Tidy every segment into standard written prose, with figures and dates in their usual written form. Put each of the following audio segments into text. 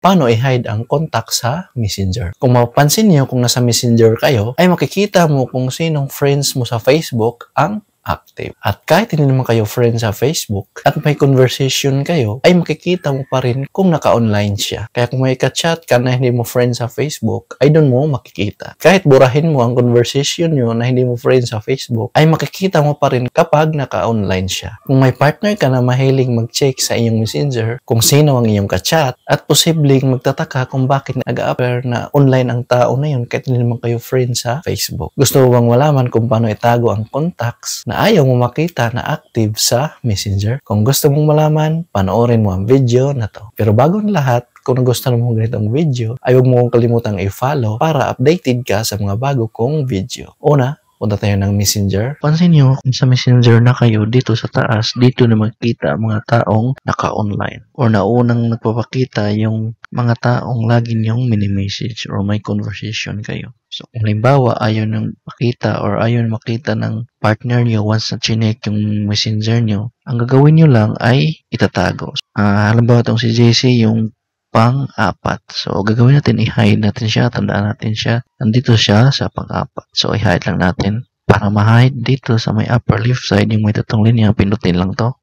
paano i-hide ang contact sa Messenger. Kung mapapansin niyo, kung nasa Messenger kayo, ay makikita mo kung sinong friends mo sa Facebook ang active. At kahit hindi naman kayo friends sa Facebook at may conversation kayo, ay makikita mo pa rin kung naka-online siya. Kaya kung may ka-chat ka na hindi mo friends sa Facebook, ay doon mo makikita. Kahit burahin mo ang conversation nyo na hindi mo friends sa Facebook, ay makikita mo pa rin kapag naka-online siya. Kung may partner ka na mahiling mag-check sa iyong Messenger kung sino ang iyong ka-chat at posibleng magtataka kung bakit nag-a-appear na online ang tao na yun kahit hindi naman kayo friends sa Facebook. Gusto mo bang malaman kung paano itago ang contacts na ayaw mo makita na active sa Messenger? Kung gusto mong malaman, panoorin mo ang video na to. Pero bago ang lahat, kung nagustuhan mo ganitong video, ay huwag mo kong kalimutang i-follow para updated ka sa mga bago kong video. Una, punta tayo ng Messenger. Pansin nyo, kung sa Messenger na kayo, dito sa taas, dito na makikita ang mga taong naka-online. Or naunang nagpapakita yung mga taong lagi niyong mini-message or may conversation kayo. So, kung halimbawa, ayaw nang makita or ayaw makita ng partner niyo once na chinek yung Messenger niyo, ang gagawin niyo lang ay itatago. Halimbawa itong si JC, yung pang-apat. So, gagawin natin, i-hide natin siya, tandaan natin siya. Nandito siya sa pang-apat. So, i-hide lang natin. Para ma-hide dito sa may upper left side, yung may tatong linya, pindutin lang to.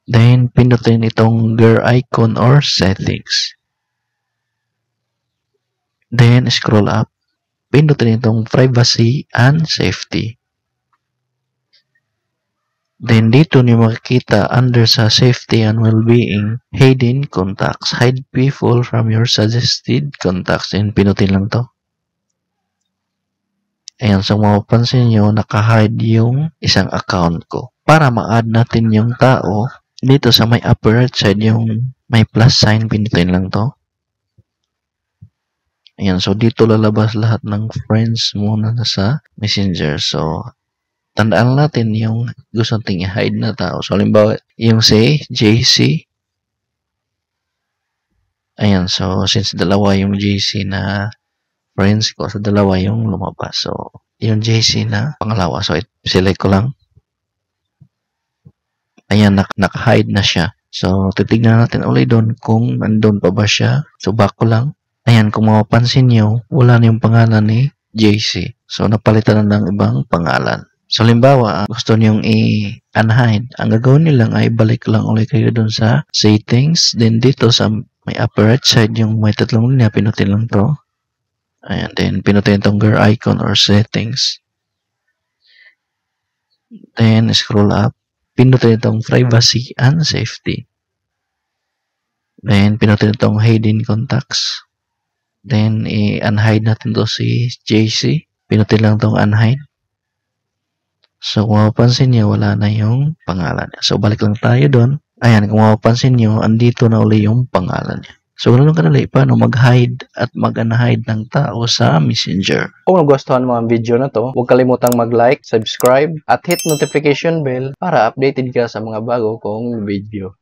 Then, pindutin itong gear icon or settings. Then, scroll up. Pindutin itong privacy and safety. Then, dito niyo makikita under sa safety and well-being, hidden contacts. Hide people from your suggested contacts. And pinutin lang to. Ayan, so mapapansin nyo, naka-hide yung isang account ko. Para ma-add natin yung tao, dito sa may upper right side, yung may plus sign, pinutin lang to. Ayan, so dito lalabas lahat ng friends mo na nasa Messenger. So, tandaan natin yung gusto nating i-hide na tao. So, halimbawa, yung si JC. Ayan, so, since dalawa yung JC na friends ko, so dalawa yung lumabas. So, yung JC na pangalawa. So, select ko lang. Ayan, naka-hide na siya. So, titignan natin ulit doon kung nandun pa ba siya. So, back ko lang. Ayan, kung mapapansin nyo, wala na yung pangalan ni JC. So, napalitan na ng ibang pangalan. So, halimbawa, gusto nyong i-unhide. Ang gagawin nyo lang ay balik lang ulit kayo dun sa settings. Then, dito sa may upper right side, yung may tatlong linya, pinutin lang to. Ayan, then, pinutin itong gear icon or settings. Then, scroll up. Pinutin itong privacy and safety. Then, pinutin itong hidden contacts. Then, i-unhide natin to si JC. Pinutin lang itong unhide. So, kung mapapansin nyo, wala na yung pangalan niya. So, balik lang tayo doon. Ayan, kung mapapansin nyo, andito na uli yung pangalan niya. So, ganun kadali, paano mag-hide at mag-unhide ng tao sa Messenger. Kung nagustuhan mo ang video na to, huwag kalimutang mag-like, subscribe, at hit notification bell para updated ka sa mga bago kong video.